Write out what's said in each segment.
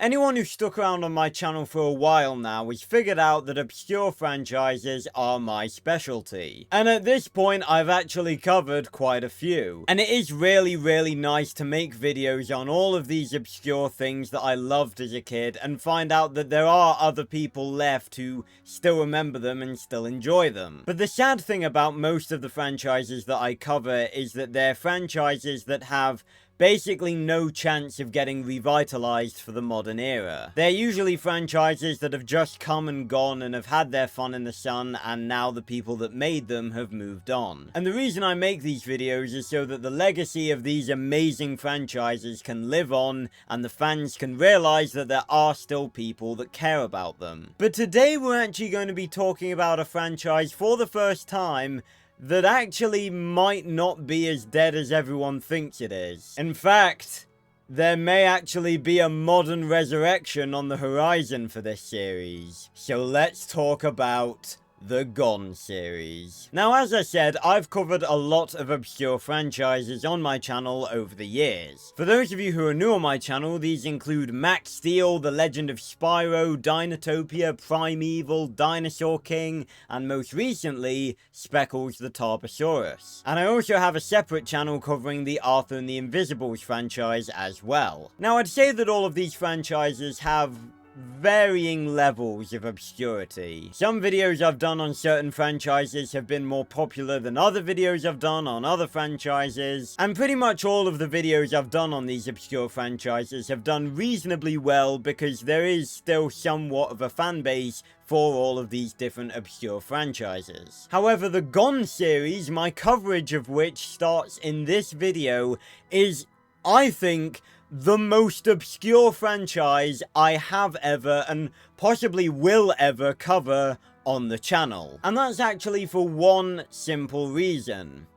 Anyone who's stuck around on my channel for a while now has figured out that obscure franchises are my specialty. And at this point, I've actually covered quite a few. And it is really nice to make videos on all of these obscure things that I loved as a kid and find out that there are other people left who still remember them and still enjoy them. But the sad thing about most of the franchises that I cover is that they're franchises that have basically no chance of getting revitalized for the modern era. They're usually franchises that have just come and gone and have had their fun in the sun, and now the people that made them have moved on. And the reason I make these videos is so that the legacy of these amazing franchises can live on, and the fans can realize that there are still people that care about them. But today we're actually going to be talking about a franchise for the first time that actually might not be as dead as everyone thinks it is. In fact, there may actually be a modern resurrection on the horizon for this series. So let's talk about the Gone series. Now, as I said, I've covered a lot of obscure franchises on my channel over the years. For those of you who are new on my channel, these include Max Steel, The Legend of Spyro, Dinotopia, Primeval, Dinosaur King, and most recently, Speckles the Tarbosaurus. And I also have a separate channel covering the Arthur and the Invisibles franchise as well. Now, I'd say that all of these franchises have varying levels of obscurity. Some videos I've done on certain franchises have been more popular than other videos I've done on other franchises, and pretty much all of the videos I've done on these obscure franchises have done reasonably well because there is still somewhat of a fan base for all of these different obscure franchises. However, the Gone series, my coverage of which starts in this video, is, I think, the most obscure franchise I have ever and possibly will ever cover on the channel. And that's actually for one simple reason.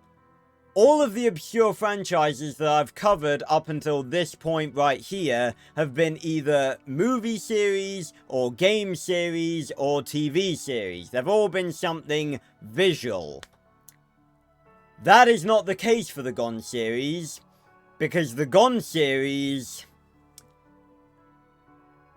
All of the obscure franchises that I've covered up until this point right here have been either movie series, or game series, or TV series. They've all been something visual. That is not the case for the Gone series, because the Gone series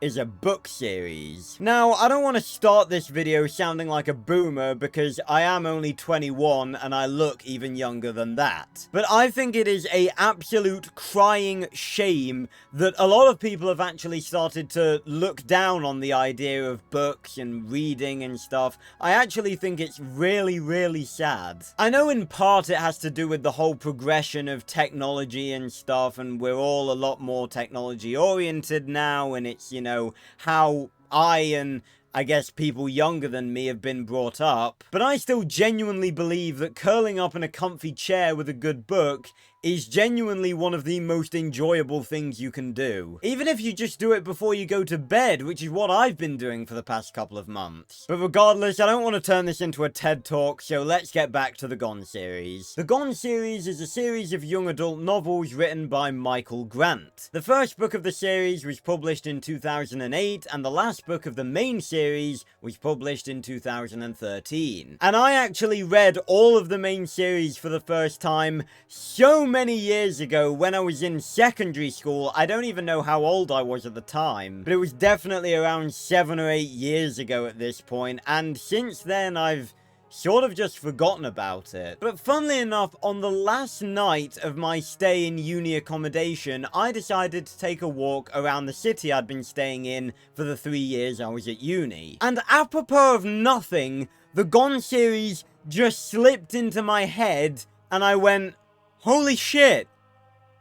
is a book series. Now, I don't want to start this video sounding like a boomer because I am only 21 and I look even younger than that. But I think it is a absolute crying shame that a lot of people have actually started to look down on the idea of books and reading and stuff. I actually think it's really sad. I know in part it has to do with the whole progression of technology and stuff, and we're all a lot more technology oriented now, and it's, you know, how I and I guess people younger than me have been brought up. But I still genuinely believe that curling up in a comfy chair with a good book is genuinely one of the most enjoyable things you can do. Even if you just do it before you go to bed, which is what I've been doing for the past couple of months. But regardless, I don't want to turn this into a TED Talk, so let's get back to the Gone series. The Gone series is a series of young adult novels written by Michael Grant. The first book of the series was published in 2008, and the last book of the main series was published in 2013. And I actually read all of the main series for the first time so many years ago when I was in secondary school. I don't even know how old I was at the time, but it was definitely around 7 or 8 years ago at this point, and since then I've sort of just forgotten about it. But funnily enough, on the last night of my stay in uni accommodation, I decided to take a walk around the city I'd been staying in for the 3 years I was at uni. And apropos of nothing, the Gone series just slipped into my head, and I went, holy shit,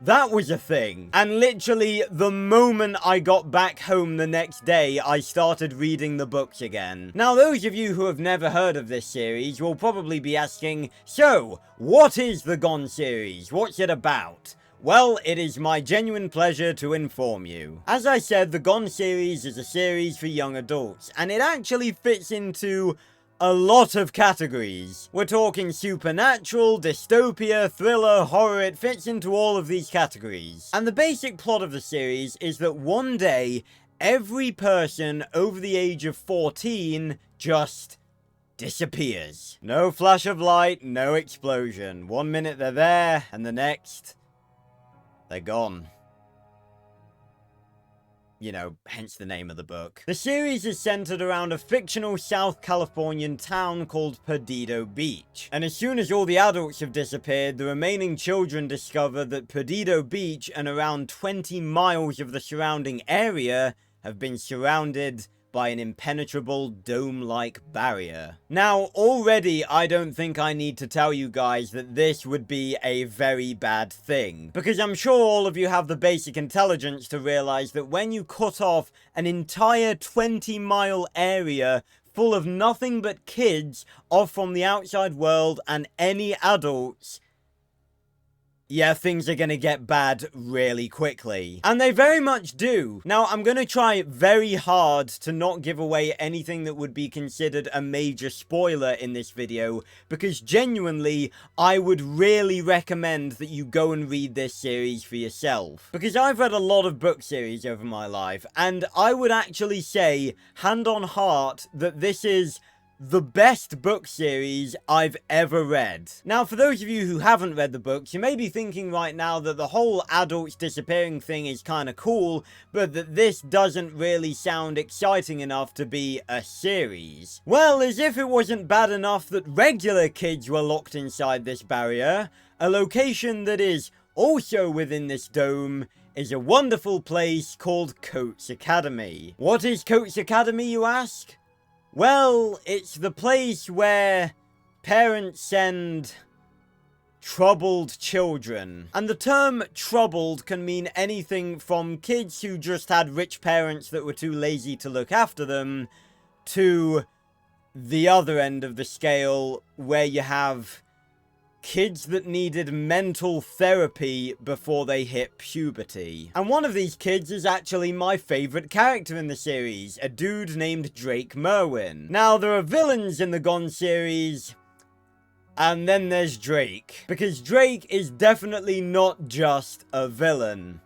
that was a thing. And literally, the moment I got back home the next day, I started reading the books again. Now, those of you who have never heard of this series will probably be asking, so, what is the Gone series? What's it about? Well, it is my genuine pleasure to inform you. As I said, the Gone series is a series for young adults, and it actually fits into a lot of categories. We're talking supernatural, dystopia, thriller, horror. It fits into all of these categories. And the basic plot of the series is that one day, every person over the age of 14 just disappears. No flash of light, no explosion. 1 minute they're there, and the next, they're gone. you know, hence the name of the book. The series is centered around a fictional South Californian town called Perdido Beach. And as soon as all the adults have disappeared, the remaining children discover that Perdido Beach and around 20 miles of the surrounding area have been surrounded by an impenetrable dome-like barrier. Now, already I don't think I need to tell you guys that this would be a very bad thing, because I'm sure all of you have the basic intelligence to realize that when you cut off an entire 20-mile area full of nothing but kids off from the outside world and any adults, yeah, things are gonna get bad really quickly. And they very much do. Now, I'm gonna try very hard to not give away anything that would be considered a major spoiler in this video, because genuinely, I would really recommend that you go and read this series for yourself. Because I've read a lot of book series over my life, and I would actually say, hand on heart, that this is the best book series I've ever read. Now, for those of you who haven't read the books, you may be thinking right now that the whole adults disappearing thing is kind of cool, but that this doesn't really sound exciting enough to be a series. Well, as if it wasn't bad enough that regular kids were locked inside this barrier, a location that is also within this dome is a wonderful place called Coates Academy. What is Coates Academy, you ask? Well, it's the place where parents send troubled children. And the term troubled can mean anything from kids who just had rich parents that were too lazy to look after them, to the other end of the scale where you have kids that needed mental therapy before they hit puberty. And one of these kids is actually my favorite character in the series, a dude named Drake Merwin. Now, there are villains in the Gone series, and then there's Drake. Because Drake is definitely not just a villain.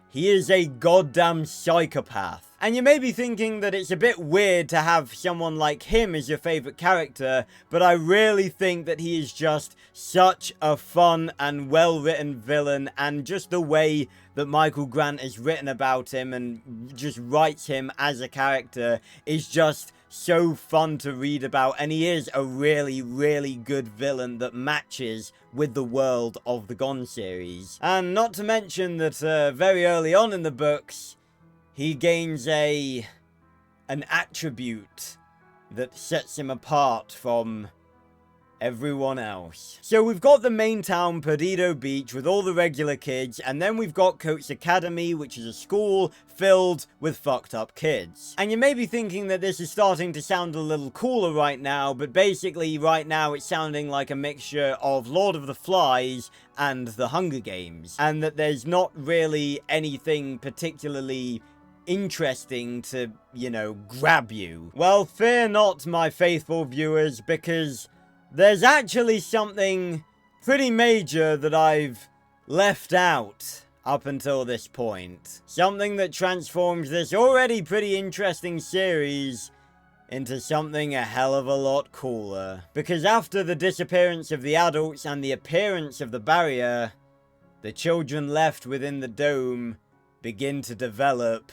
He is a goddamn psychopath. And you may be thinking that it's a bit weird to have someone like him as your favorite character, but I really think that he is just such a fun and well-written villain, and just the way that Michael Grant has written about him and just writes him as a character is just so fun to read about, and he is a really, really good villain that matches with the world of the Gone series. And not to mention that very early on in the books, he gains an attribute that sets him apart from everyone else. So we've got the main town, Perdido Beach, with all the regular kids, and then we've got Coates Academy, which is a school filled with fucked up kids. And you may be thinking that this is starting to sound a little cooler right now, but basically right now it's sounding like a mixture of Lord of the Flies and the Hunger Games, and that there's not really anything particularly interesting to, you know, grab you. Well, fear not, my faithful viewers, because there's actually something pretty major that I've left out up until this point. Something that transforms this already pretty interesting series into something a hell of a lot cooler. Because after the disappearance of the adults and the appearance of the barrier, the children left within the dome begin to develop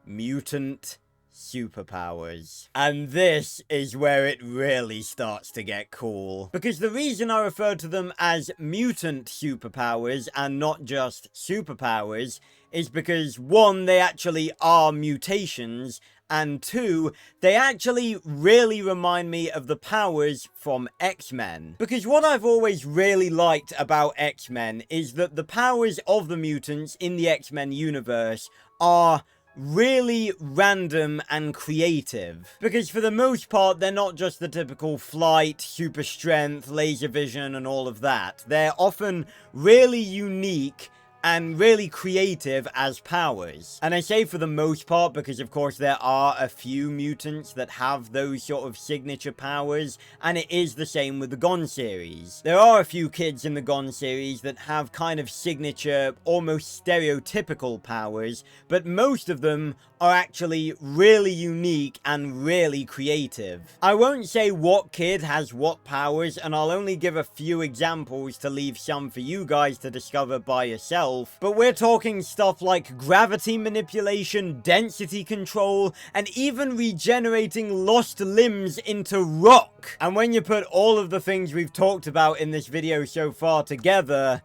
mutant superpowers. And this is where it really starts to get cool. Because the reason I refer to them as mutant superpowers and not just superpowers is because, one, they actually are mutations, and two, they actually really remind me of the powers from X-Men. Because what I've always really liked about X-Men is that the powers of the mutants in the X-Men universe are really random and creative. Because for the most part, they're not just the typical flight, super strength, laser vision, and all of that. They're often really unique and really creative as powers. And I say for the most part because of course there are a few mutants that have those sort of signature powers, and it is the same with the Gone series. There are a few kids in the Gone series that have kind of signature, almost stereotypical powers, but most of them are actually really unique and really creative. I won't say what kid has what powers, and I'll only give a few examples to leave some for you guys to discover by yourself, but we're talking stuff like gravity manipulation, density control, and even regenerating lost limbs into rock. And when you put all of the things we've talked about in this video so far together,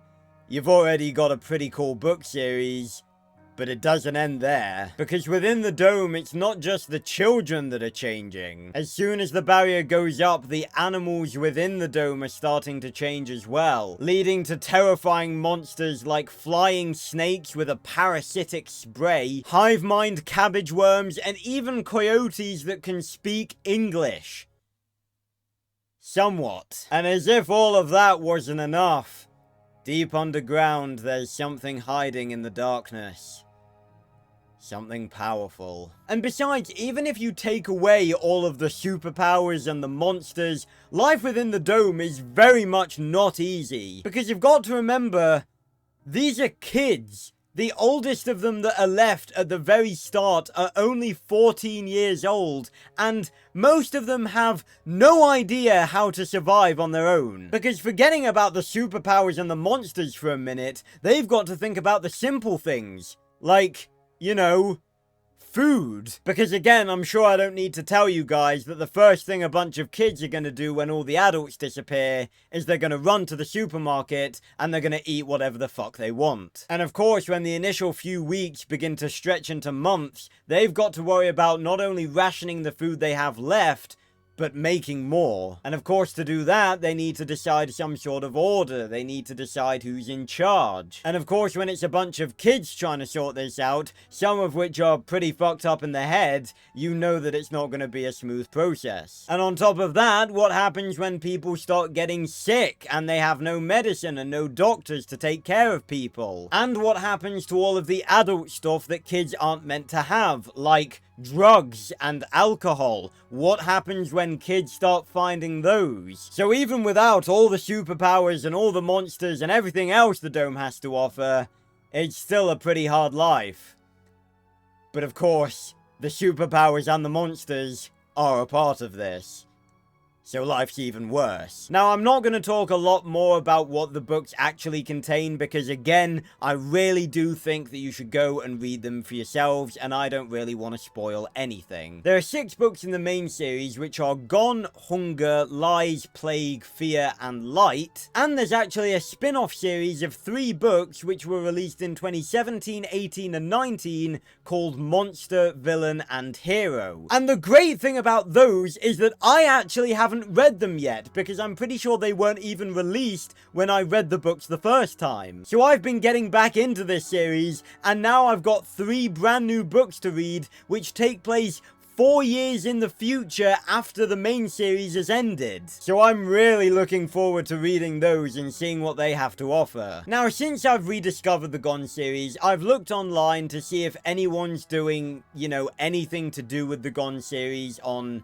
you've already got a pretty cool book series. But it doesn't end there, because within the dome, it's not just the children that are changing. As soon as the barrier goes up, the animals within the dome are starting to change as well, leading to terrifying monsters like flying snakes with a parasitic spray, hive mind cabbage worms, and even coyotes that can speak English. Somewhat. And as if all of that wasn't enough, deep underground, there's something hiding in the darkness. Something powerful. And besides, even if you take away all of the superpowers and the monsters, life within the dome is very much not easy. Because you've got to remember, these are kids. The oldest of them that are left at the very start are only 14 years old, and most of them have no idea how to survive on their own. Because forgetting about the superpowers and the monsters for a minute, they've got to think about the simple things. Like, you know, food. Because again, I'm sure I don't need to tell you guys that the first thing a bunch of kids are going to do when all the adults disappear is they're going to run to the supermarket and they're going to eat whatever the fuck they want. And of course, when the initial few weeks begin to stretch into months, they've got to worry about not only rationing the food they have left, but making more. And of course, to do that, they need to decide some sort of order. They need to decide who's in charge. And of course, when it's a bunch of kids trying to sort this out, some of which are pretty fucked up in the head, you know that it's not going to be a smooth process. And on top of that, what happens when people start getting sick and they have no medicine and no doctors to take care of people? And what happens to all of the adult stuff that kids aren't meant to have, like drugs and alcohol? What happens when kids start finding those? So even without all the superpowers and all the monsters and everything else the dome has to offer, it's still a pretty hard life. But of course, the superpowers and the monsters are a part of this. So life's even worse. Now, I'm not going to talk a lot more about what the books actually contain because, again, I really do think that you should go and read them for yourselves, and I don't really want to spoil anything. There are 6 books in the main series, which are Gone, Hunger, Lies, Plague, Fear, and Light, and there's actually a spin-off series of 3 books which were released in 2017, 18, and 19 called Monster, Villain, and Hero. And the great thing about those is that I actually haven't read them yet, because I'm pretty sure they weren't even released when I read the books the first time. So I've been getting back into this series, and now I've got 3 brand new books to read, which take place 4 years in the future after the main series has ended. So I'm really looking forward to reading those and seeing what they have to offer. Now, since I've rediscovered the Gone series, I've looked online to see if anyone's doing, you know, anything to do with the Gone series on,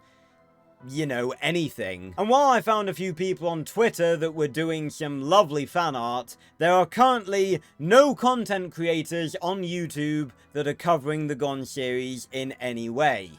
you know, anything. And while I found a few people on Twitter that were doing some lovely fan art, there are currently no content creators on YouTube that are covering the Gone series in any way.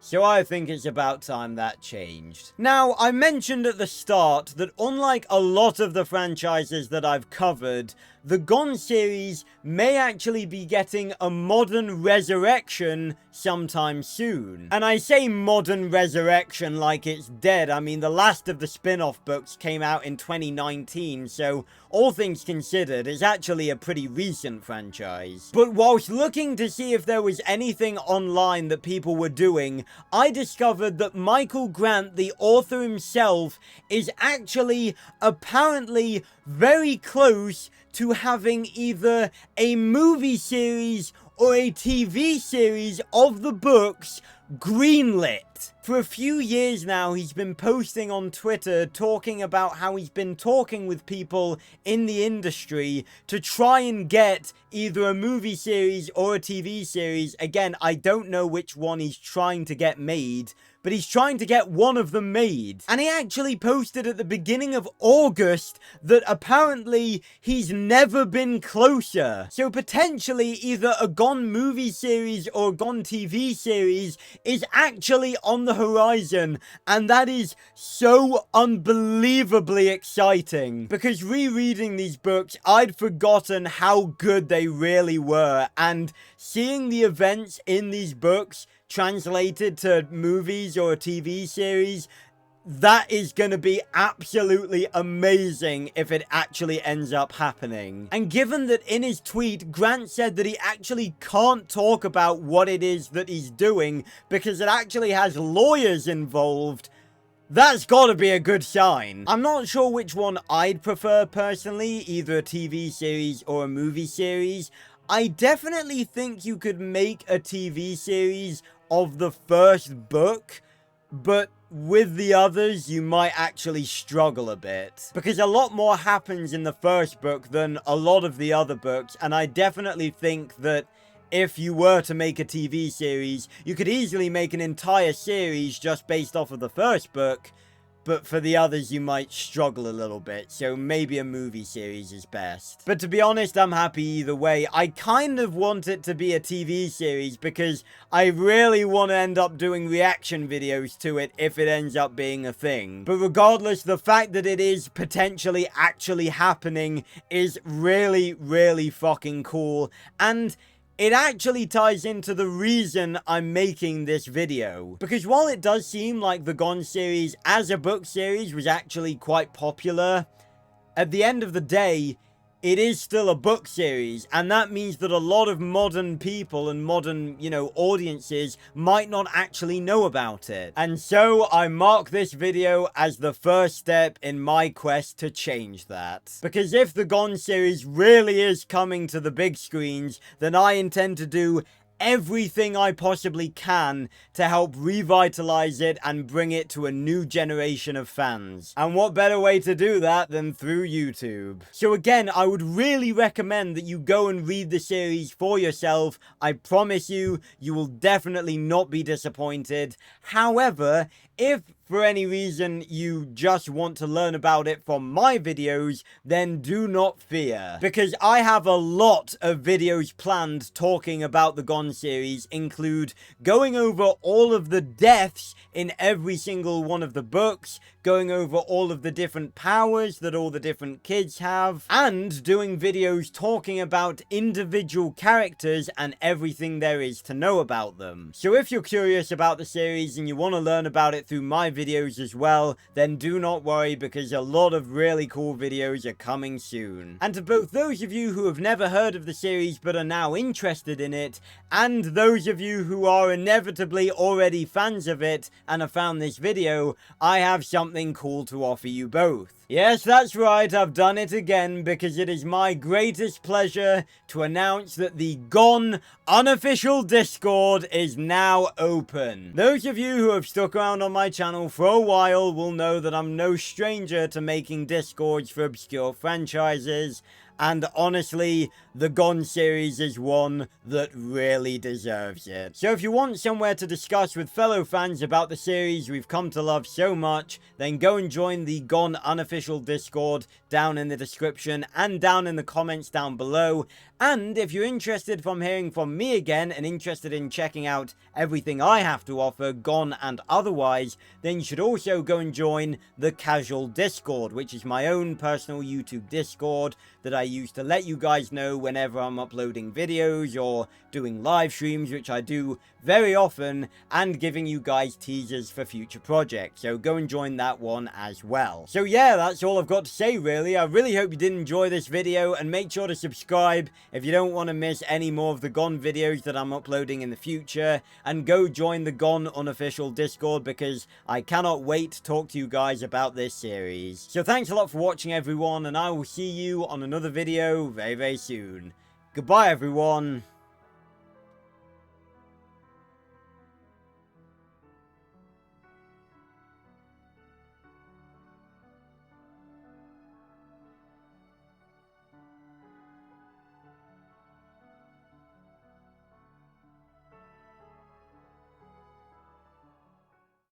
So I think it's about time that changed. Now, I mentioned at the start that unlike a lot of the franchises that I've covered, the Gone series may actually be getting a modern resurrection sometime soon. And I say modern resurrection like it's dead. I mean, the last of the spin-off books came out in 2019, so all things considered, it's actually a pretty recent franchise. But whilst looking to see if there was anything online that people were doing, I discovered that Michael Grant, the author himself, is actually apparently very close to having either a movie series or a TV series of the books greenlit. fact, for a few years now, he's been posting on Twitter talking about how he's been talking with people in the industry to try and get either a movie series or a TV series. Again, I don't know which one he's trying to get made, but he's trying to get one of them made. And he actually posted at the beginning of August that apparently he's never been closer. So potentially either a Gone movie series or a Gone TV series is actually on the horizon. And that is so unbelievably exciting. Because rereading these books, I'd forgotten how good they really were. And seeing the events in these books translated to movies or a TV series, that is going to be absolutely amazing if it actually ends up happening. And given that in his tweet, Grant said that he actually can't talk about what it is that he's doing because it actually has lawyers involved, that's gotta be a good sign. I'm not sure which one I'd prefer personally, either a TV series or a movie series. I definitely think you could make a TV series of the first book, but with the others, you might actually struggle a bit. Because a lot more happens in the first book than a lot of the other books, and I definitely think that if you were to make a TV series, you could easily make an entire series just based off of the first book, but for the others you might struggle a little bit, so maybe a movie series is best. But to be honest, I'm happy either way. I kind of want it to be a TV series because I really want to end up doing reaction videos to it if it ends up being a thing. But regardless, the fact that it is potentially actually happening is really, really fucking cool, and it actually ties into the reason I'm making this video. Because while it does seem like the Gone series as a book series was actually quite popular, at the end of the day, it is still a book series, and that means that a lot of modern people and modern, audiences might not actually know about it. And so I mark this video as the first step in my quest to change that. Because if the Gone series really is coming to the big screens, then I intend to do everything I possibly can to help revitalize it and bring it to a new generation of fans. And what better way to do that than through YouTube? So again, I would really recommend that you go and read the series for yourself. I promise you, you will definitely not be disappointed. However, if for any reason you just want to learn about it from my videos, then do not fear. Because I have a lot of videos planned talking about the Gone series, include going over all of the deaths in every single one of the books, going over all of the different powers that all the different kids have, and doing videos talking about individual characters and everything there is to know about them. So if you're curious about the series and you want to learn about it through my videos as well, then do not worry, because a lot of really cool videos are coming soon. And to both those of you who have never heard of the series but are now interested in it, and those of you who are inevitably already fans of it and have found this video, I have something cool to offer you both. Yes, that's right, I've done it again, because it is my greatest pleasure to announce that the Gone unofficial Discord is now open. Those of you who have stuck around on my channel for a while will know that I'm no stranger to making Discords for obscure franchises, and honestly, the Gone series is one that really deserves it. So if you want somewhere to discuss with fellow fans about the series we've come to love so much, then go and join the Gone unofficial Discord down in the description and down in the comments down below. And if you're interested from hearing from me again and interested in checking out everything I have to offer, Gone and otherwise, then you should also go and join the Casual Discord, which is my own personal YouTube Discord that I use to let you guys know whenever I'm uploading videos or doing live streams, which I do very often, and giving you guys teasers for future projects. So go and join that one as well. So yeah, that's all I've got to say really. I really hope you did enjoy this video, and make sure to subscribe if you don't want to miss any more of the Gone videos that I'm uploading in the future, and go join the Gone unofficial Discord, because I cannot wait to talk to you guys about this series. So thanks a lot for watching everyone, and I will see you on another video very, very soon. Goodbye everyone.